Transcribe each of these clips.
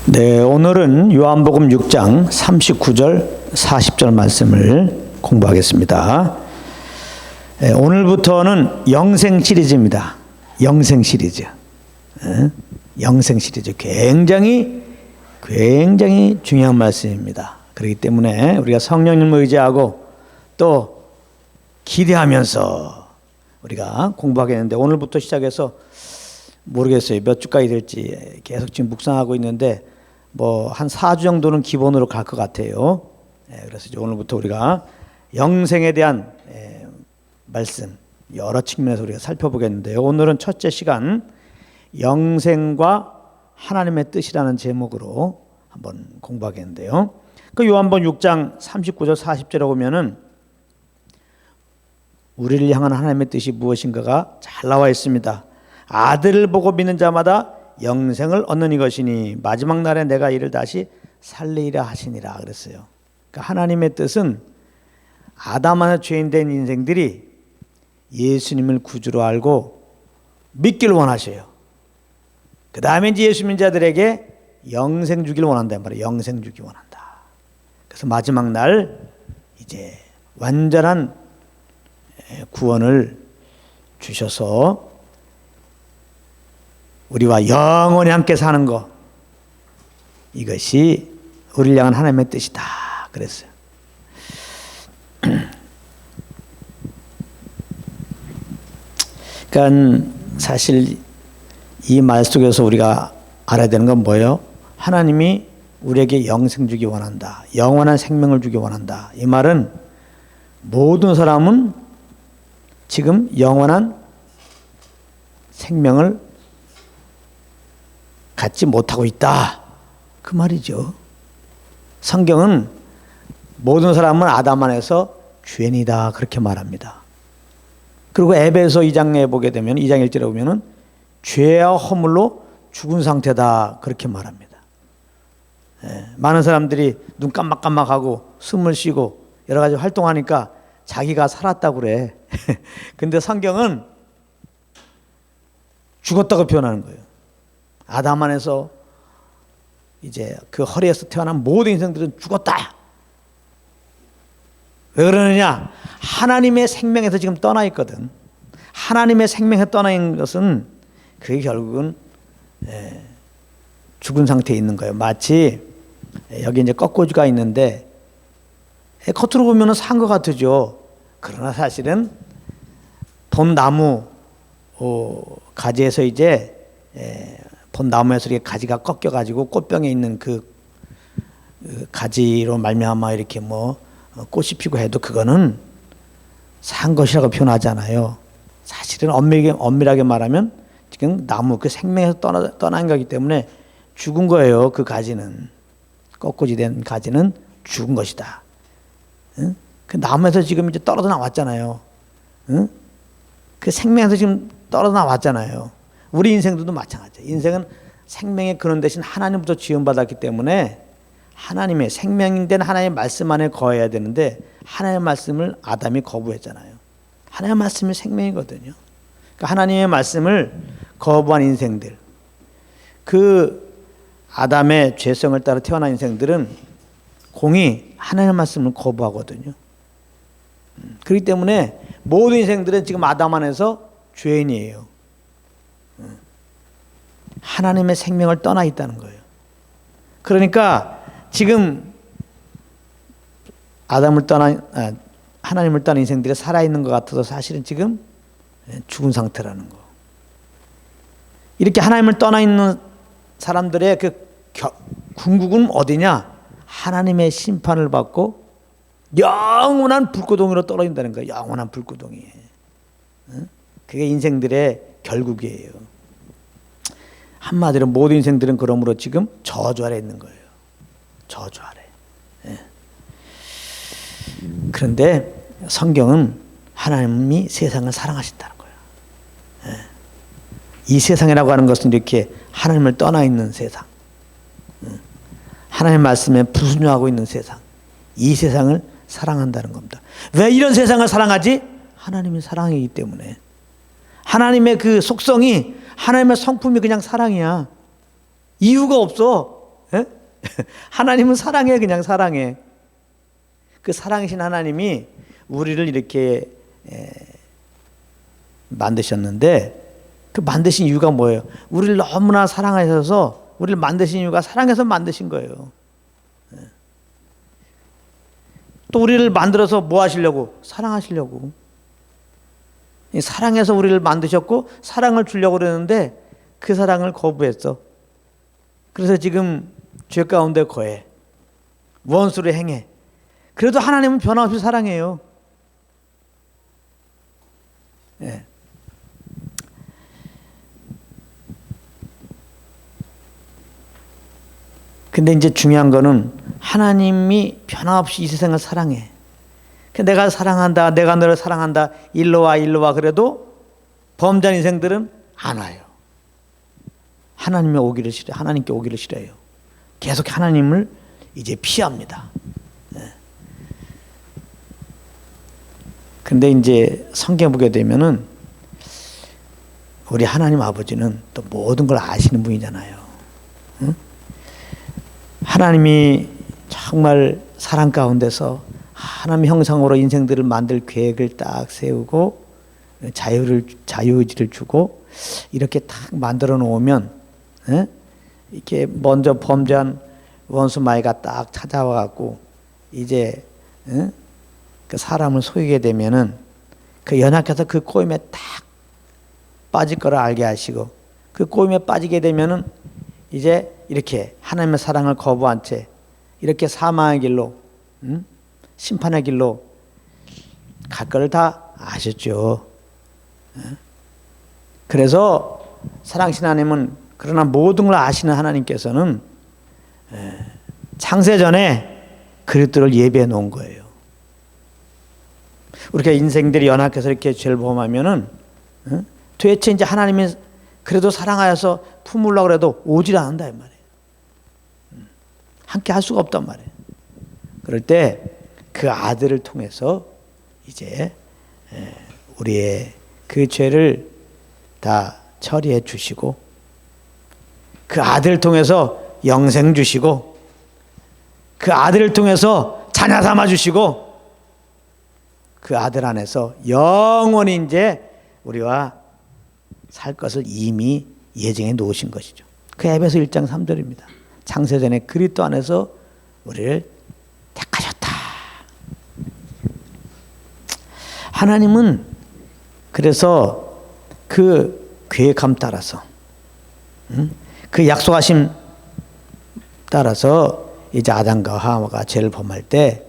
네, 오늘은 요한복음 6장 39절 40절 말씀을 공부하겠습니다. 네, 오늘부터는 영생 시리즈입니다. 영생 시리즈. 영생 시리즈 굉장히 중요한 말씀입니다. 그렇기 때문에 우리가 성령님을 의지하고 또 기대하면서 우리가 공부하겠는데, 오늘부터 시작해서 모르겠어요. 몇 주까지 될지 계속 지금 묵상하고 있는데 뭐 한 4주 정도는 기본으로 갈 것 같아요. 그래서 이제 오늘부터 우리가 영생에 대한 말씀 여러 측면에서 우리가 살펴보겠는데요. 오늘은 첫째 시간 영생과 하나님의 뜻이라는 제목으로 한번 공부하겠는데요. 그 요한복음 6장 39절 40절에 보면은 우리를 향한 하나님의 뜻이 무엇인가가 잘 나와 있습니다. 아들을 보고 믿는 자마다 영생을 얻는 이것이니 마지막 날에 내가 이를 다시 살리리라 하시니라 그랬어요. 그러니까 하나님의 뜻은 아담 안에 죄인된 인생들이 예수님을 구주로 알고 믿기를 원하셔요. 그 다음에 이제 예수 믿는 자들에게 영생 주기를 원한단 말이에요. 영생 주기 원한다. 그래서 마지막 날 이제 완전한 구원을 주셔서 우리와 영원히 함께 사는 것, 이것이 우리를 향한 하나님의 뜻이다 그랬어요. 그러니까 사실 이 말 속에서 우리가 알아야 되는 건 뭐예요? 하나님이 우리에게 영생 주기 원한다, 영원한 생명을 주기 원한다. 이 말은 모든 사람은 지금 영원한 생명을 갖지 못하고 있다, 그 말이죠. 성경은 모든 사람은 아담 안에서 죄인이다 그렇게 말합니다. 그리고 에베소 2장에 보게 되면 2장 1절에 보면은 죄와 허물로 죽은 상태다 그렇게 말합니다. 많은 사람들이 눈 깜박깜박하고 숨을 쉬고 여러 가지 활동하니까 자기가 살았다고 그래. 근데 성경은 죽었다고 표현하는 거예요. 아담 안에서 이제 그 허리에서 태어난 모든 인생들은 죽었다. 왜 그러느냐? 하나님의 생명에서 지금 떠나 있거든. 하나님의 생명에 떠나 있는 것은 그게 결국은 죽은 상태에 있는 거예요. 마치 여기 이제 꺾꽂이가 있는데 겉으로 보면 산 것 같죠. 그러나 사실은 본 나무 가지에서 이제 본 나무에서 이렇게 가지가 꺾여가지고 꽃병에 있는 그 가지로 말미암아 이렇게 뭐 꽃이 피고 해도 그거는 산 것이라고 표현하잖아요. 사실은 엄밀하게 말하면 지금 나무 그 생명에서 떠난 거기 때문에 죽은 거예요. 그 가지는, 꺾꽂이 된 가지는 죽은 것이다. 응? 그 나무에서 지금 이제 떨어져 나왔잖아요. 응? 그 생명에서 지금 떨어져 나왔잖아요. 우리 인생도 마찬가지예요. 인생은 생명의 근원 대신 하나님부터 지원받았기 때문에 하나님의 생명인 하나님의 말씀 안에 거해야 되는데 하나님의 말씀을 아담이 거부했잖아요. 하나님의 말씀이 생명이거든요. 그러니까 하나님의 말씀을 거부한 인생들, 그 아담의 죄성을 따라 태어난 인생들은 공히 하나님의 말씀을 거부하거든요. 그렇기 때문에 모든 인생들은 지금 아담 안에서 죄인이에요. 하나님의 생명을 떠나 있다는 거예요. 그러니까 지금 하나님을 떠난 인생들이 살아있는 것 같아도 사실은 지금 죽은 상태라는 거. 이렇게 하나님을 떠나 있는 사람들의 그 궁극은 어디냐? 하나님의 심판을 받고 영원한 불구덩이로 떨어진다는 거예요. 영원한 불구덩이에. 그게 인생들의 결국이에요. 한마디로 모든 인생들은 그러므로 지금 저주 아래 있는 거예요. 저주 아래. 그런데 성경은 하나님이 세상을 사랑하신다는 거예요. 이 세상이라고 하는 것은 이렇게 하나님을 떠나 있는 세상, 하나님 말씀에 불순종하고 있는 세상, 이 세상을 사랑한다는 겁니다. 왜 이런 세상을 사랑하지? 하나님이 사랑이기 때문에. 하나님의 그 속성이, 하나님의 성품이 그냥 사랑이야. 이유가 없어. 에? 하나님은 사랑해. 그냥 사랑해. 그 사랑이신 하나님이 우리를 이렇게 만드셨는데, 그 만드신 이유가 뭐예요? 우리를 너무나 사랑하셔서 우리를 만드신 이유가 사랑해서 만드신 거예요. 또 우리를 만들어서 뭐 하시려고? 사랑하시려고. 사랑해서 우리를 만드셨고 사랑을 주려고 그러는데 그 사랑을 거부했어. 그래서 지금 죄 가운데 거해. 원수를 행해. 그래도 하나님은 변함없이 사랑해요. 예. 근데 이제 중요한 거는 하나님이 변함없이 이 세상을 사랑해. 내가 사랑한다, 내가 너를 사랑한다, 일로 와, 일로 와 그래도 범죄한 인생들은 안 와요. 하나님이 오기를 싫어, 하나님께 오기를 싫어해요. 계속 하나님을 이제 피합니다. 근데 이제 성경 보게 되면은 우리 하나님 아버지는 또 모든 걸 아시는 분이잖아요. 응? 하나님이 정말 사랑 가운데서 하나님 형상으로 인생들을 만들 계획을 딱 세우고 자유의지를 주고 이렇게 딱 만들어 놓으면 이렇게 먼저 범죄한 원수 마귀가 딱 찾아와 갖고 이제 그 사람을 속이게 되면은 그 연약해서 그 꼬임에 딱 빠질 거를 알게 하시고 그 꼬임에 빠지게 되면은 이제 이렇게 하나님의 사랑을 거부한 채 이렇게 사망의 길로 심판의 길로 갈 거를 다 아셨죠. 그래서 사랑하신 하나님은 그러나 모든 걸 아시는 하나님께서는 창세 전에 그리스도를 예비해 놓은 거예요. 우리가 인생들이 연약해서 이렇게 죄를 범하면은 도대체 이제 하나님이 그래도 사랑하여서 품으려고 해도 오질 않는다 이 말이에요. 함께 할 수가 없단 말이에요. 그럴 때 그 아들을 통해서 이제 우리의 그 죄를 다 처리해 주시고 그 아들을 통해서 영생 주시고 그 아들을 통해서 자녀 삼아 주시고 그 아들 안에서 영원히 이제 우리와 살 것을 이미 예정해 놓으신 것이죠. 그 에베소 1장 3절입니다. 창세전에 그리스도 안에서 우리를 택하셨다. 하나님은 그래서 그 계획함 따라서 그 약속하심 따라서 이제 아담과 하와가 죄를 범할 때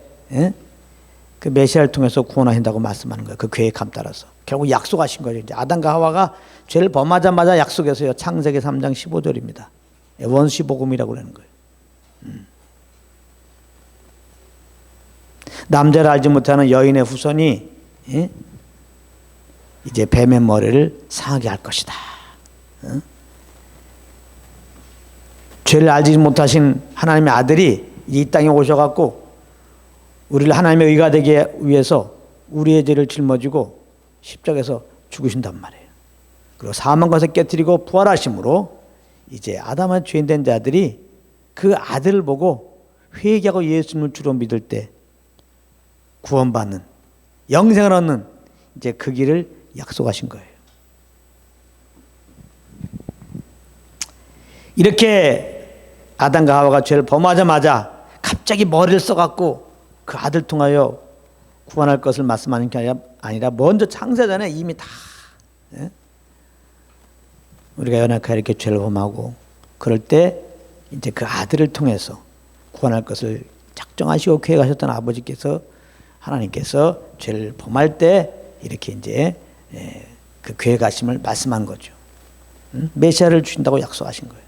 그 메시아를 통해서 구원하신다고 말씀하는 거예요. 그 계획함 따라서 결국 약속하신 거죠. 이제 아담과 하와가 죄를 범하자마자 약속해서요. 창세기 3장 15절입니다. 원시 복음이라고 그러는 거예요. 남자를 알지 못하는 여인의 후손이 이제 뱀의 머리를 상하게 할 것이다. 죄를 알지 못하신 하나님의 아들이 이 땅에 오셔갖고 우리를 하나님의 의가 되기 위해서 우리의 죄를 짊어지고 십자가에서 죽으신단 말이에요. 그리고 사망 것을 깨뜨리고 부활하심으로 이제 아담의 죄인된 자들이 그 아들을 보고 회개하고 예수님을 주로 믿을 때 구원받는 영생을 얻는 이제 그 길을 약속하신 거예요. 이렇게 아담과 하와가 죄를 범하자마자 갑자기 머리를 써갖고 그 아들 통하여 구원할 것을 말씀하는 게 아니라 먼저 창세전에 이미 다 우리가 연약하게 이렇게 죄를 범하고 그럴 때 이제 그 아들을 통해서 구원할 것을 작정하시고 계획하셨던 아버지께서 하나님께서 죄를 범할 때 이렇게 이제 그 계획하심을 말씀한 거죠. 메시아를 주신다고 약속하신 거예요.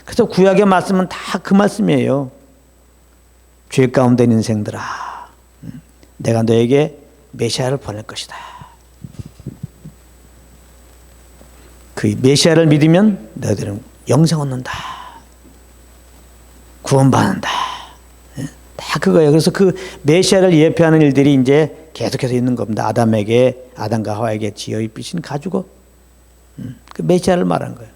그래서 구약의 말씀은 다 그 말씀이에요. 죄 가운데 있는 인생들아, 내가 너에게 메시아를 보낼 것이다. 그 메시아를 믿으면 너희들은 영생 얻는다. 구원받는다. 다 그거예요. 그래서 그 메시아를 예표하는 일들이 이제 계속해서 있는 겁니다. 아담과 하와에게 지어 입히신 가죽옷. 그 메시아를 말한 거예요.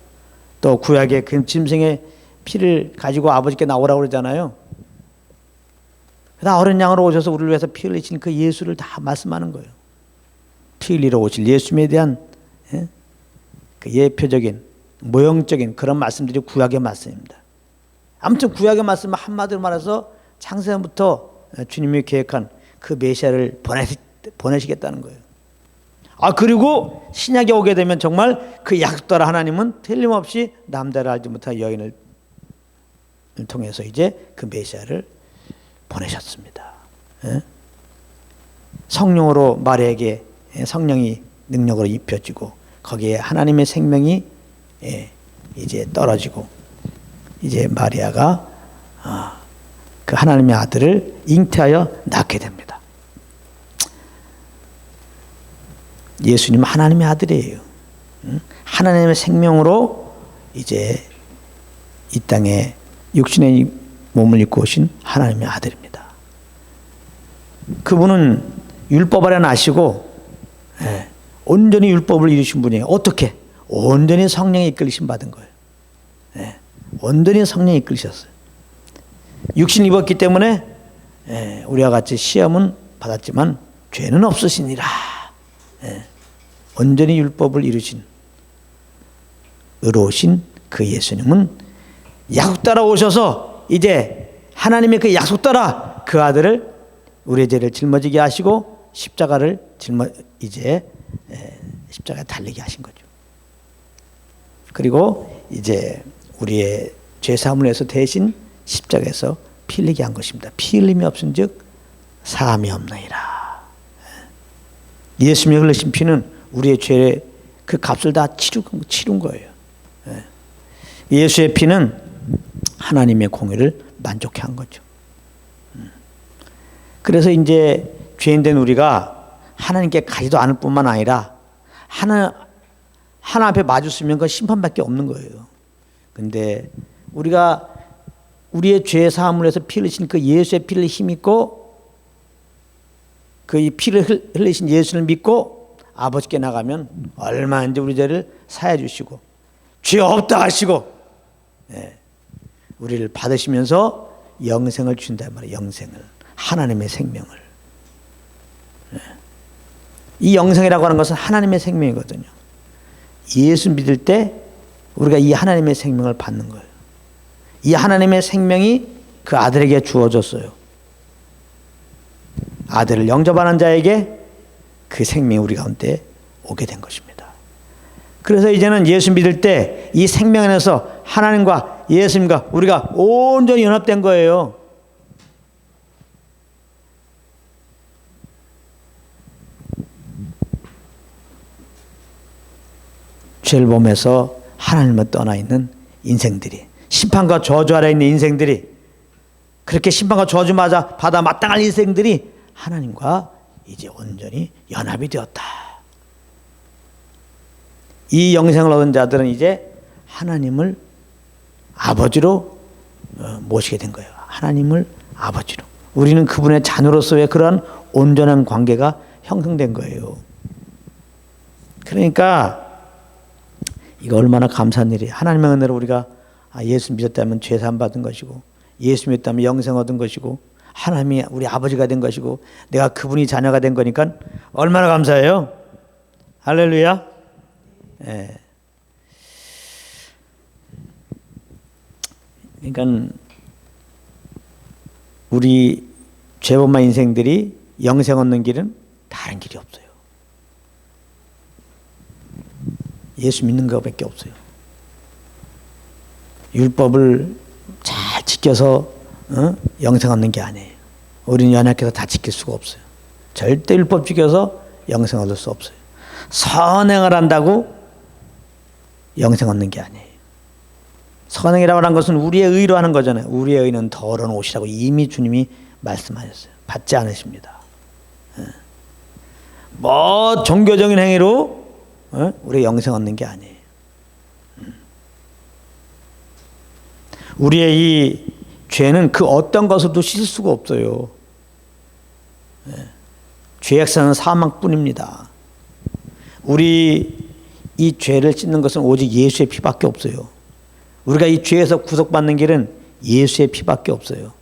또 구약의 그 짐승의 피를 가지고 아버지께 나오라고 그러잖아요. 그래서 어린 양으로 오셔서 우리를 위해서 피 흘리신 그 예수를 다 말씀하는 거예요. 피 흘리러 오실 예수님에 대한 그 예표적인 모형적인 그런 말씀들이 구약의 말씀입니다. 아무튼 구약의 말씀은 한마디로 말해서 창세전부터 주님이 계획한 그 메시아를 보내시겠다는 거예요. 그리고 신약에 오게 되면 정말 그 약속대로 하나님은 틀림없이 남자를 알지 못한 여인을 통해서 이제 그 메시아를 보내셨습니다. 성령으로 마리아에게 성령이 능력으로 입혀지고 거기에 하나님의 생명이 이제 떨어지고 이제 마리아가 그 하나님의 아들을 잉태하여 낳게 됩니다. 예수님은 하나님의 아들이에요. 하나님의 생명으로 이제 이 땅에 육신의 몸을 입고 오신 하나님의 아들입니다. 그분은 율법 아래 나시고 온전히 율법을 이루신 분이에요. 어떻게? 온전히 성령에 이끌리심 받은 거예요. 온전히 성령에 이끌리셨어요. 육신을 입었기 때문에 우리와 같이 시험은 받았지만 죄는 없으시니라. 온전히 율법을 이루신 의로우신 그 예수님은 약속 따라 오셔서 이제 하나님의 그 약속 따라 그 아들을 우리의 죄를 짊어지게 하시고 십자가를 십자가에 달리게 하신 거죠. 그리고 이제 우리의 죄 사함을 위해서 대신 십자가에서 피 흘리게 한 것입니다. 피 흘림이 없은즉 사함이 없나이다. 예수님이 흘리신 피는 우리의 죄의 그 값을 다 치룬 거예요. 예수의 피는 하나님의 공의를 만족해 한 거죠. 그래서 이제 죄인된 우리가 하나님께 가지도 않을 뿐만 아니라 하나님 앞에 마주쓰면 그 심판밖에 없는 거예요. 근데 우리가 우리의 죄 사함을 위해서 피 흘리신 그 예수의 피를 힘입고 그 피를 흘리신 예수를 믿고 아버지께 나가면 얼마든지 우리 죄를 사해 주시고 죄 없다 하시고 우리를 받으시면서 영생을 주신단 말이에요. 영생을, 하나님의 생명을. 이 영생이라고 하는 것은 하나님의 생명이거든요. 예수 믿을 때 우리가 이 하나님의 생명을 받는 거예요. 이 하나님의 생명이 그 아들에게 주어졌어요. 아들을 영접하는 자에게 그 생명이 우리 가운데 오게 된 것입니다. 그래서 이제는 예수 믿을 때 이 생명 안에서 하나님과 예수님과 우리가 온전히 연합된 거예요. 죄를 범해서 하나님을 떠나 있는 인생들이, 심판과 저주 아래 있는 인생들이, 그렇게 심판과 저주 받아 마땅할 인생들이 하나님과 이제 온전히 연합이 되었다. 이 영생을 얻은 자들은 이제 하나님을 아버지로 모시게 된 거예요. 하나님을 아버지로. 우리는 그분의 자녀로서의 그러한 온전한 관계가 형성된 거예요. 그러니까 이거 얼마나 감사한 일이에요. 하나님의 은혜로 우리가 예수 믿었다면 죄 사함 받은 것이고, 예수 믿었다면 영생 얻은 것이고, 하나님이 우리 아버지가 된 것이고, 내가 그분이 자녀가 된 거니까 얼마나 감사해요. 할렐루야. 예. 그러니까 우리 죄범한 인생들이 영생 얻는 길은 다른 길이 없어요. 예수 믿는 것밖에 없어요. 율법을 잘 지켜서 영생 얻는 게 아니에요. 우리는 연약해서 다 지킬 수가 없어요. 절대 율법 지켜서 영생 얻을 수 없어요. 선행을 한다고 영생 얻는 게 아니에요. 선행이라고 하는 것은 우리의 의로 하는 거잖아요. 우리의 의는 더러운 옷이라고 이미 주님이 말씀하셨어요. 받지 않으십니다. 뭐 종교적인 행위로 우리 영생 얻는 게 아니에요. 우리의 이 죄는 그 어떤 것으로도 씻을 수가 없어요. 죄악사는 사망뿐입니다. 우리 이 죄를 씻는 것은 오직 예수의 피밖에 없어요. 우리가 이 죄에서 구속받는 길은 예수의 피밖에 없어요.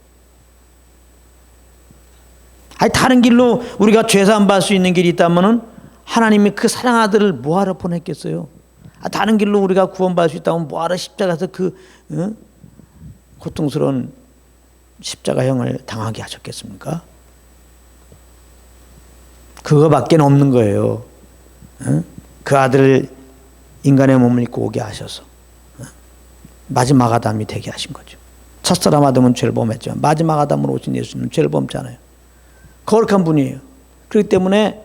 아니 다른 길로 우리가 죄사함 받을 수 있는 길이 있다면은 하나님이 그 사랑 아들을 뭐하러 보냈겠어요? 다른 길로 우리가 구원받을 수 있다면 뭐하러 십자가에서 그 고통스러운 십자가형을 당하게 하셨겠습니까? 그거밖에 없는 거예요. 그 아들을 인간의 몸을 입고 오게 하셔서 마지막 아담이 되게 하신 거죠. 첫사람 아담은 죄를 범했지만 마지막 아담으로 오신 예수님은 죄를 범잖아요. 거룩한 분이에요. 그렇기 때문에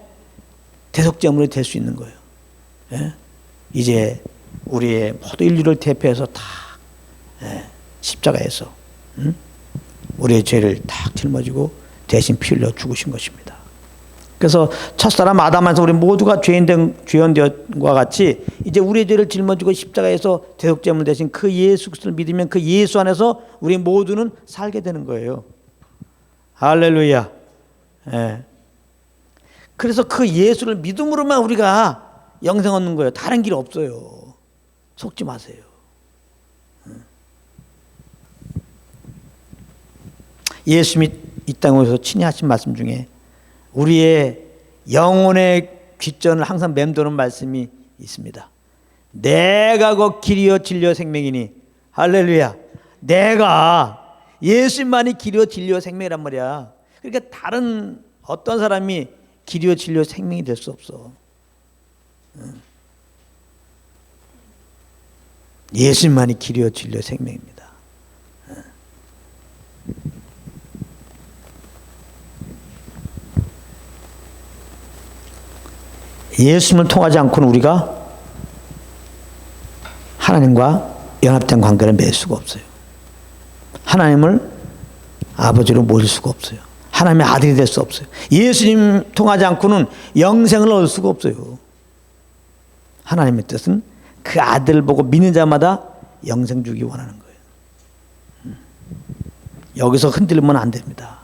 대속제물이 될 수 있는 거예요. 예? 이제 우리의 모든 인류를 대표해서 다 십자가에서 우리의 죄를 딱 짊어지고 대신 피 흘려 죽으신 것입니다. 그래서 첫사람 아담에서 우리 모두가 죄인됨과 같이 이제 우리의 죄를 짊어지고 십자가에서 대속제물 대신 그 예수 그리스도를 믿으면 그 예수 안에서 우리 모두는 살게 되는 거예요. 할렐루야. 예. 그래서 그 예수를 믿음으로만 우리가 영생 얻는 거예요. 다른 길 없어요. 속지 마세요. 예수님이 이 땅에 오셔서 친히 하신 말씀 중에 우리의 영혼의 귓전을 항상 맴도는 말씀이 있습니다. 내가 곧 길이요 진리요 생명이니. 할렐루야. 내가 예수님만이 길이요 진리요 생명이란 말이야. 그러니까 다른 어떤 사람이 길이요 진리요 생명이 될 수 없어. 예수님만이 길이요 진리요 생명입니다. 예수님을 통하지 않고는 우리가 하나님과 연합된 관계를 맺을 수가 없어요. 하나님을 아버지로 모실 수가 없어요. 하나님의 아들이 될 수 없어요. 예수님 통하지 않고는 영생을 얻을 수가 없어요. 하나님의 뜻은 그 아들을 보고 믿는 자마다 영생 주기 원하는 거예요. 여기서 흔들리면 안 됩니다.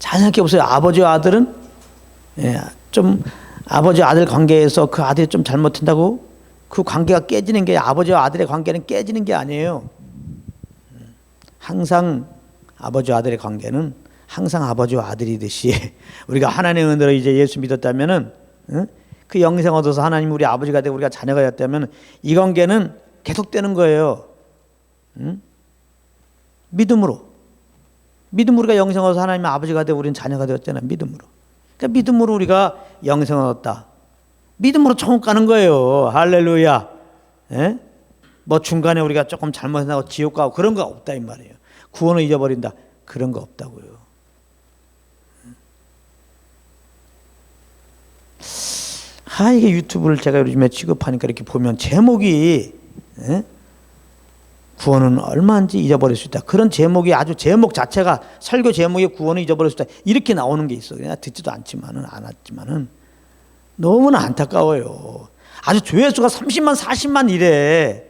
잘 생각해 보세요. 아버지와 아들은 좀 아버지 아들 관계에서 그 아들이 좀 잘못한다고 그 관계가 깨지는 게 아버지와 아들의 관계는 깨지는 게 아니에요. 항상 아버지와 아들의 관계는 항상 아버지와 아들이듯이 우리가 하나님의 은혜로 이제 예수 믿었다면은 그 영생 얻어서 하나님 우리 아버지가 되고 우리가 자녀가 되었다면 이 관계는 계속되는 거예요. 믿음으로 우리가 영생 얻어서 하나님의 아버지가 되고 우리는 자녀가 되었잖아요. 믿음으로. 그러니까 믿음으로 우리가 영생을 얻었다. 믿음으로 천국 가는 거예요. 할렐루야. 예? 뭐 중간에 우리가 조금 잘못한다고 지옥 가고 그런 거 없다 이 말이에요. 구원을 잊어버린다. 그런 거 없다고요. 이게 유튜브를 제가 요즘에 취급하니까 이렇게 보면 제목이 구원은 얼마인지 잊어버릴 수 있다. 그런 제목이 아주 제목 자체가 설교 제목이 구원을 잊어버릴 수 있다. 이렇게 나오는 게 있어요. 그냥 듣지도 않았지만은 너무나 안타까워요. 아주 조회수가 30만 40만 이래.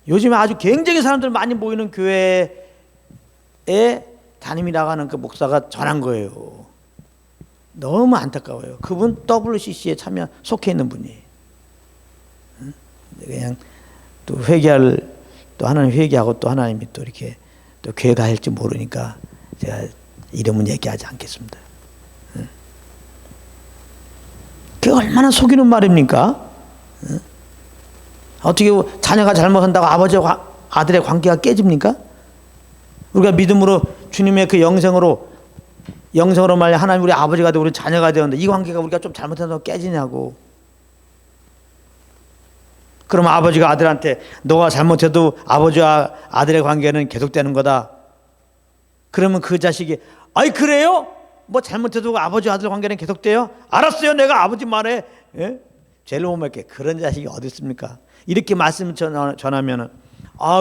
요즘에 아주 굉장히 사람들 많이 모이는 교회에 담임이라고 하는 그 목사가 전한 거예요. 너무 안타까워요. 그분 WCC에 속해 있는 분이에요. 그냥 또 또 하나님 회개하고 또 하나님이 또 이렇게 또 교회가 할지 모르니까 제가 이름은 얘기하지 않겠습니다. 그게 얼마나 속이는 말입니까? 어떻게 자녀가 잘못한다고 아버지와 아들의 관계가 깨집니까? 우리가 믿음으로 주님의 그 영생으로 말해 하나님 우리 아버지가 되고 우리 자녀가 되었는데 이 관계가 우리가 좀 잘못한다고 깨지냐고. 그럼 아버지가 아들한테 너가 잘못해도 아버지와 아들의 관계는 계속되는 거다. 그러면 그 자식이 아이 그래요? 뭐 잘못해도 아버지와 아들 관계는 계속돼요? 알았어요. 내가 아버지 말에 죄를 못 맺게. 그런 자식이 어디 있습니까? 이렇게 말씀 전하면은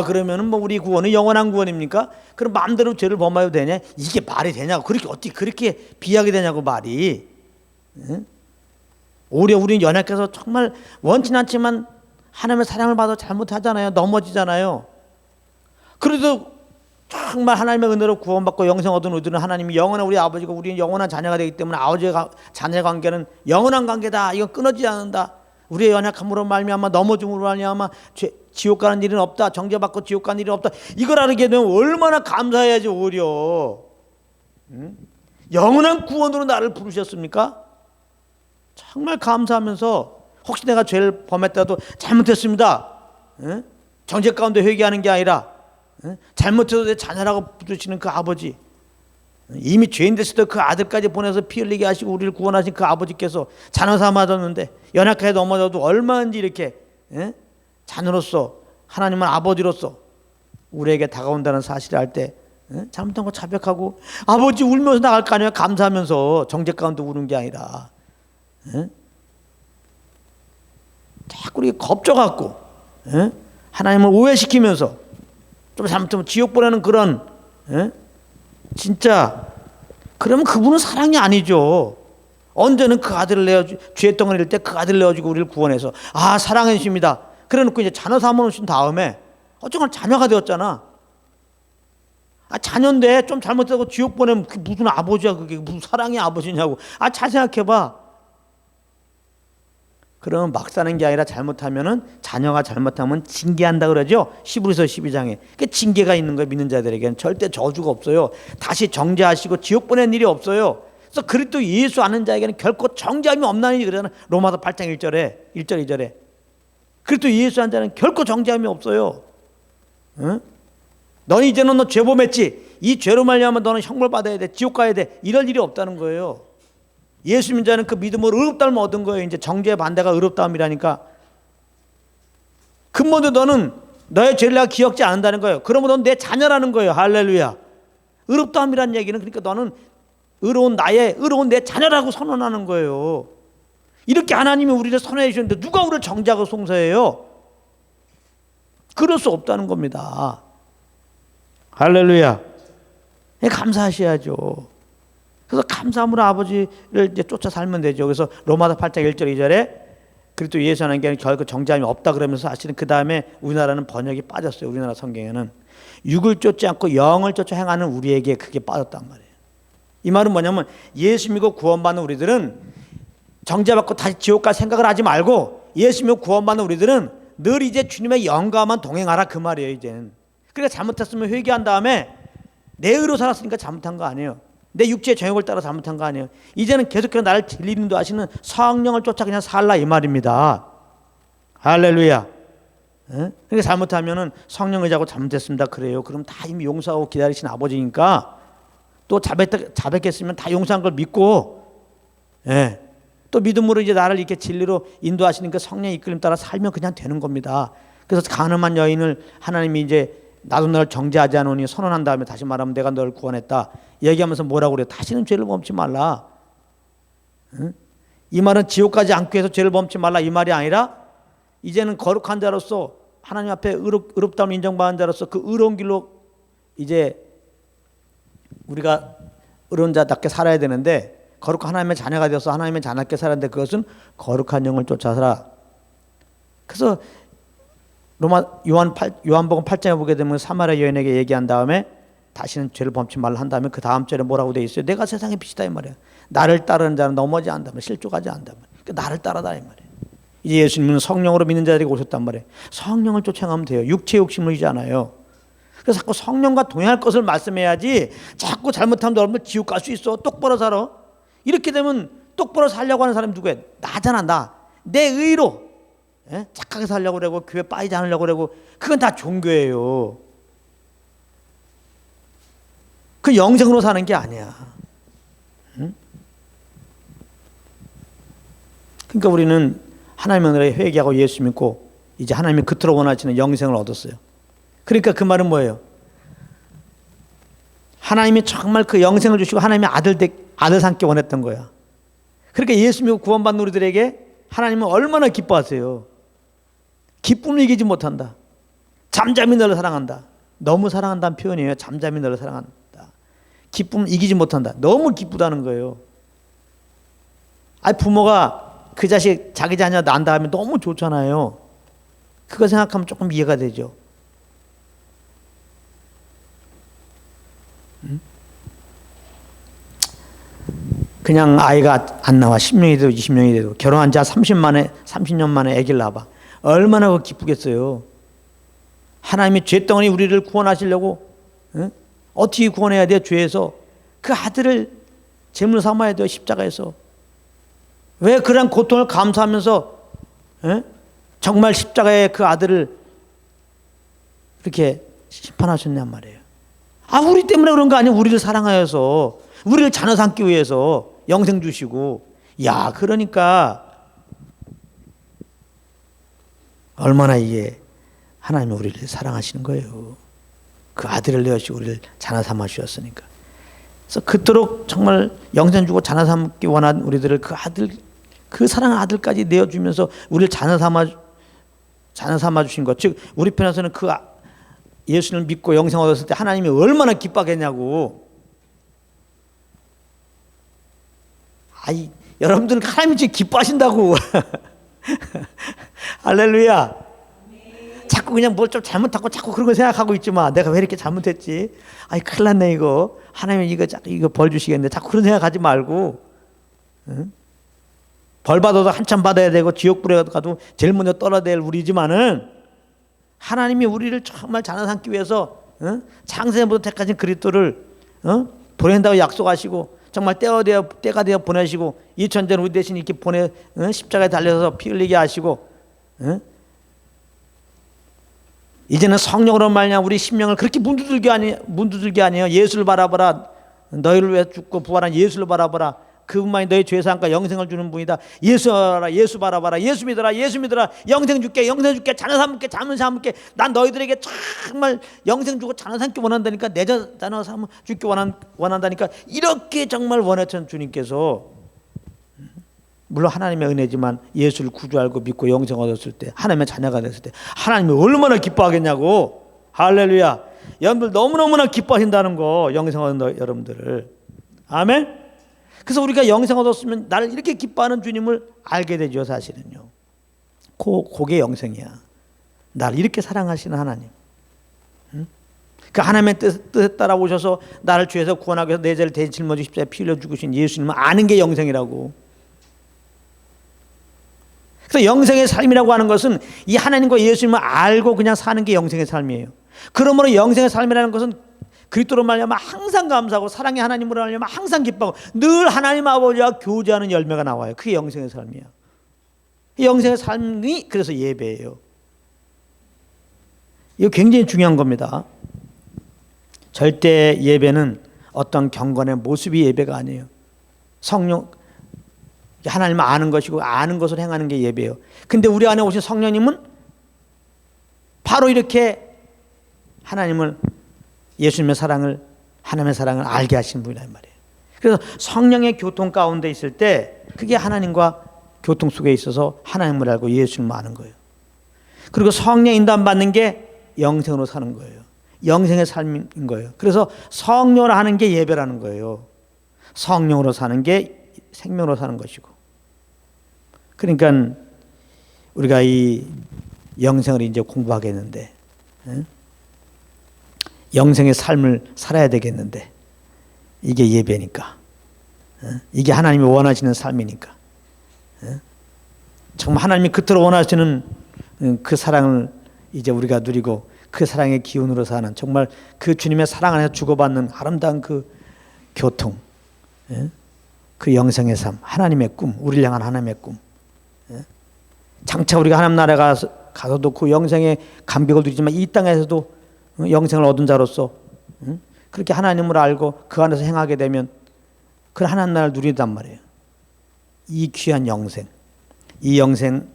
그러면은 뭐 우리 구원은 영원한 구원입니까? 그럼 마음대로 죄를 범하여도 되냐? 이게 말이 되냐고. 어떻게 그렇게 비하게 되냐고 말이. 오히려 우리는 연약해서 정말 원치 않지만 하나님의 사랑을 받아 잘못하잖아요. 넘어지잖아요. 그래도 정말 하나님의 은혜로 구원받고 영생 얻은 우리들은 하나님이 영원한 우리 아버지고 우리는 영원한 자녀가 되기 때문에 아버지와 자녀 관계는 영원한 관계다. 이건 끊어지지 않는다. 우리의 연약함으로 말미암아 넘어짐으로 말미암아 지옥 가는 일은 없다. 정죄받고 지옥 가는 일은 없다. 이걸 알게 되면 얼마나 감사해야지 오히려. 영원한 구원으로 나를 부르셨습니까? 정말 감사하면서 혹시 내가 죄를 범했다도 잘못했습니다. 정죄 가운데 회개하는 게 아니라 잘못해도 내 자녀라고 부르시는 그 아버지, 이미 죄인 됐을 때 그 아들까지 보내서 피 흘리게 하시고 우리를 구원하신 그 아버지께서 자녀 삼아줬는데 연약하게 넘어져도 얼마든지 이렇게 자녀로서 하나님은 아버지로서 우리에게 다가온다는 사실을 알 때 잘못한 거 자백하고 아버지 울면서 나갈 거 아니에요. 감사하면서 정죄 가운데 우는 게 아니라 자꾸 이렇게 겁줘갖고 하나님을 오해시키면서 좀 잘못하면 지옥 보내는 그런 진짜 그러면 그분은 사랑이 아니죠. 언제는 그 아들을 내어주 죄 덩어리일 때 그 아들을 내어주고 우리를 구원해서 사랑해 주십니다. 그래놓고 이제 자녀 삼아놓으신 다음에 어쨌건 자녀가 되었잖아. 자녀인데 좀 잘못하고 지옥 보내면 그게 무슨 아버지야, 그게 무슨 사랑의 아버지냐고. 잘 생각해봐. 그러면 막 사는 게 아니라 잘못하면은 자녀가 잘못하면 징계한다 그러죠. 히브리서 12장에. 그 징계가 있는 거예요. 믿는 자들에게는 절대 저주가 없어요. 다시 정죄하시고 지옥 보낸 일이 없어요. 그래서 그리스도 예수 아는 자에게는 결코 정죄함이 없나니 그러잖아요. 로마서 8장 1절에 1절 2절에. 그리스도 예수 아는 자는 결코 정죄함이 없어요. 너는 이제는 너 죄범했지. 이 죄로 말미암아 너는 형벌 받아야 돼. 지옥 가야 돼. 이럴 일이 없다는 거예요. 예수 믿는 자는 그 믿음으로 의롭다함을 얻은 거예요. 이제 정죄의 반대가 의롭다함이라니까. 근본도 너는 너의 죄를 내가 기억지 않는다는 거예요. 그러면 넌 내 자녀라는 거예요. 할렐루야. 의롭다함이라는 얘기는 그러니까 너는 의로운 내 자녀라고 선언하는 거예요. 이렇게 하나님이 우리를 선언해 주셨는데 누가 우리를 정죄하고 송사해요? 그럴 수 없다는 겁니다. 할렐루야. 감사하셔야죠. 그래서 감사함으로 아버지를 이제 쫓아 살면 되죠. 그래서 로마서 8장 1절 2절에 그리스도 예수 하는 게 결코 정죄함이 없다 그러면서 사실은 그 다음에 우리나라는 번역이 빠졌어요. 우리나라 성경에는 육을 쫓지 않고 영을 쫓아 행하는 우리에게 그게 빠졌단 말이에요. 이 말은 뭐냐면 예수 믿고 구원받는 우리들은 정죄받고 다시 지옥 갈 생각을 하지 말고 예수 믿고 구원받는 우리들은 늘 이제 주님의 영과만 동행하라 그 말이에요. 이제는. 그러니까 잘못했으면 회개한 다음에 내 의로 살았으니까 잘못한 거 아니에요. 내 육체의 정욕을 따라 잘못한 거 아니에요. 이제는 계속해서 나를 진리를 인도하시는 성령을 쫓아 그냥 살라 이 말입니다. 할렐루야. 그러니까 잘못하면은 성령 의지하고 잘못했습니다. 그래요. 그럼 다 이미 용서하고 기다리신 아버지니까 또 자백했으면 다 용서한 걸 믿고 또 믿음으로 이제 나를 이렇게 진리로 인도하시니까 성령의 이끌림 따라 살면 그냥 되는 겁니다. 그래서 가늠한 여인을 하나님이 이제 나도 너를 정죄하지 않으니 선언한 다음에 다시 말하면 내가 너를 구원했다 얘기하면서 뭐라고 그래요? 다시는 죄를 범치 말라. 이 말은 지옥 가지 않기 위해서 죄를 범치 말라 이 말이 아니라 이제는 거룩한 자로서 하나님 앞에 의롭다움을 인정받은 자로서 그 의로운 길로 이제 우리가 의로운 자답게 살아야 되는데 거룩한 하나님의 자녀가 되어서 하나님의 자녀답게 살아야 되는데 그것은 거룩한 영을 쫓아서라. 그래서 요한복음 8장에 보게 되면 사마리아 여인에게 얘기한 다음에 다시는 죄를 범치 말라 한 다음에 그 다음 절에 뭐라고 돼 있어요? 내가 세상의 빛이다 이 말이에요. 나를 따르는 자는 넘어지지 않는다. 실족하지 않는다. 그러니까 나를 따라다 이 말이에요. 이제 예수님은 성령으로 믿는 자들에게 오셨단 말이에요. 성령을 쫓아가면 돼요. 육체 욕심을 이지 않아요. 그래서 자꾸 성령과 동행할 것을 말씀해야지 자꾸 잘못하면 여러분 지옥 갈 수 있어. 똑바로 살아. 이렇게 되면 똑바로 살려고 하는 사람이 누구예요? 나잖아 나. 내 의로 착하게 살려고 그러고 교회 빠지지 않으려고 그러고 그건 다 종교예요. 그 영생으로 사는 게 아니야. 그러니까 우리는 하나님의 은혜에 회개하고 예수 믿고 이제 하나님이 그토록 원하시는 영생을 얻었어요. 그러니까 그 말은 뭐예요? 하나님이 정말 그 영생을 주시고 하나님의 아들 삼기 원했던 거야. 그러니까 예수 믿고 구원받는 우리들에게 하나님은 얼마나 기뻐하세요. 기쁨을 이기지 못한다. 잠잠히 너를 사랑한다. 너무 사랑한다는 표현이에요. 잠잠히 너를 사랑한다. 기쁨을 이기지 못한다. 너무 기쁘다는 거예요. 부모가 그 자식 자기 자녀 난다 하면 너무 좋잖아요. 그거 생각하면 조금 이해가 되죠. 그냥 아이가 안 나와. 10년이 돼도 20년이 돼도 결혼한 지 30년 만에 아기를 낳아. 얼마나 기쁘겠어요. 하나님이 죄덩어리 우리를 구원하시려고 어떻게 구원해야 돼요? 죄에서 그 아들을 제물 삼아야 돼요. 십자가에서. 왜 그런 고통을 감수하면서 정말 십자가에 그 아들을 이렇게 심판하셨냔 말이에요. 우리 때문에 그런 거 아니에요. 우리를 사랑하여서, 우리를 자녀 삼기 위해서 영생 주시고. 그러니까 얼마나 이게 하나님이 우리를 사랑하시는 거예요. 그 아들을 내어주시고 우리를 자녀 삼아 주셨으니까. 그래서 그토록 정말 영생 주고 자녀 삼기 원한 우리들을 그 사랑하는 아들까지 내어주면서 우리를 자녀 삼아 주신 것. 즉 우리 편에서는 그 예수님을 믿고 영생 얻었을 때 하나님이 얼마나 기뻐하겠냐고. 여러분들은 하나님이 지금 기뻐하신다고. 할렐루야. 자꾸 그냥 뭘 좀 잘못하고 자꾸 그런 거 생각하고 있지만, 내가 왜 이렇게 잘못했지? 큰일 났네 이거. 하나님이 이거 벌 주시겠네. 자꾸 그런 생각하지 말고, 벌 받아도 한참 받아야 되고 지옥불에 가도 제일 먼저 떨어야 될 우리지만은, 하나님이 우리를 정말 자녀 삼기 위해서 창세부터 택하신 그리스도를 보낸다고 약속하시고, 정말 때가 되어 보내시고, 2000년 우리 대신 이렇게 십자가에 달려서 피 흘리게 하시고, 이제는 성령으로 말미암아 우리 심령을 그렇게 문두들게 아니에요. 예수를 바라보라. 너희를 위해 죽고 부활한 예수를 바라보라. 그분만이 너희 죄사함과 영생을 주는 분이다. 예수 바라봐라. 예수 믿어라. 영생 줄게. 자녀 삼을게. 난 너희들에게 정말 영생 주고 자녀 삼기 원한다니까. 내 자녀 삼 줄게 원한다니까. 이렇게 정말 원하셨던 주님께서, 물론 하나님의 은혜지만, 예수를 구주 알고 믿고 영생 얻었을 때, 하나님의 자녀가 됐을 때 하나님이 얼마나 기뻐하겠냐고. 할렐루야. 여러분들 너무너무나 기뻐하신다는 거, 영생 얻은 여러분들을. 아멘. 그래서 우리가 영생 얻었으면 나를 이렇게 기뻐하는 주님을 알게 되죠. 사실은요. 그게 영생이야. 나를 이렇게 사랑하시는 하나님. 그 하나님의 뜻에 따라 오셔서 나를 죄에서 구원하기 위해서 내 죄를 대신 짊어지고 십자가에 피 흘려 죽으신 예수님을 아는 게 영생이라고. 그래서 영생의 삶이라고 하는 것은 이 하나님과 예수님을 알고 그냥 사는 게 영생의 삶이에요. 그러므로 영생의 삶이라는 것은 그리스도로 말미암아 항상 감사하고, 사랑의 하나님으로 말미암아 항상 기뻐하고, 늘 하나님 아버지와 교제하는 열매가 나와요. 그게 영생의 삶이야. 영생의 삶이 그래서 예배예요. 이거 굉장히 중요한 겁니다. 절대 예배는 어떤 경건의 모습이 예배가 아니에요. 성령, 하나님을 아는 것이고 아는 것을 행하는 게 예배예요. 근데 우리 안에 오신 성령님은 바로 이렇게 예수님의 사랑을, 하나님의 사랑을 알게 하시는 분이란 말이에요. 그래서 성령의 교통 가운데 있을 때 그게 하나님과 교통 속에 있어서 하나님을 알고 예수님을 아는 거예요. 그리고 성령 인도함 받는 게 영생으로 사는 거예요. 영생의 삶인 거예요. 그래서 성령으로 하는 게 예배라는 거예요. 성령으로 사는 게 생명으로 사는 것이고. 그러니까 우리가 이 영생을 이제 공부하겠는데, 영생의 삶을 살아야 되겠는데, 이게 예배니까, 이게 하나님이 원하시는 삶이니까, 정말 하나님이 그토록 원하시는 그 사랑을 이제 우리가 누리고, 그 사랑의 기운으로 사는, 정말 그 주님의 사랑 안에서 주고받는 아름다운 그 교통, 그 영생의 삶, 하나님의 꿈, 우리를 향한 하나님의 꿈. 장차 우리가 하나님 나라에 가서도 그 영생의 감격을 누리지만, 이 땅에서도 영생을 얻은 자로서 그렇게 하나님을 알고 그 안에서 행하게 되면 그 하나님 나라를 누린단 말이에요. 이 귀한 영생, 이 영생을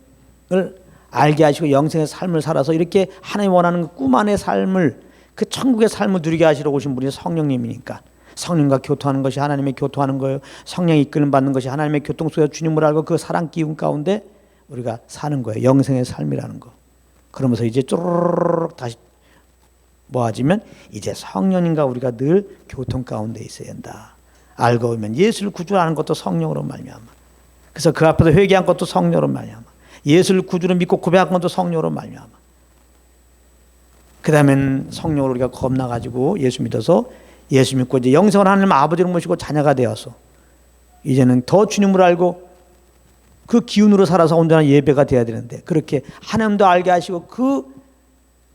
알게 하시고 영생의 삶을 살아서 이렇게 하나님 원하는 그 꿈 안의 삶을, 그 천국의 삶을 누리게 하시러 오신 분이 성령님이니까, 성령과 교통하는 것이 하나님의 교통하는 거예요. 성령이 이끌림 받는 것이 하나님의 교통 속에서 주님을 알고 그 사랑 기운 가운데 우리가 사는 거예요. 영생의 삶이라는 거. 그러면서 이제 쪼르륵 다시 모아지면 이제 성령님과 우리가 늘 교통 가운데 있어야 한다. 알고 보면 예수를 구주로 아는 것도 성령으로 말미암아. 그래서 그 앞에서 회개한 것도 성령으로 말미암아. 예수를 구주로 믿고 고백한 것도 성령으로 말미암아. 그 다음엔 성령으로 우리가 겁나가지고 예수 믿어서, 예수 믿고 이제 영생을 하나님 아버지를 모시고 자녀가 되어서 이제는 더 주님을 알고 그 기운으로 살아서 온전한 예배가 돼야 되는데 그렇게 하나님도 알게 하시고 그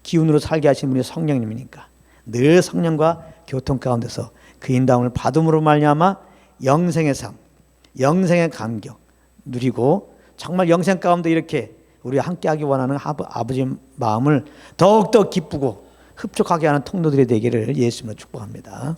기운으로 살게 하신 분이 성령님이니까 늘 성령과 교통 가운데서 그 인도함을 받음으로 말미암아 영생의 삶, 영생의 감격 누리고 정말 영생 가운데 이렇게 우리가 함께하기 원하는 아버지의 마음을 더욱더 기쁘고 흡족하게 하는 통로들이 되기를 예수님으로 축복합니다.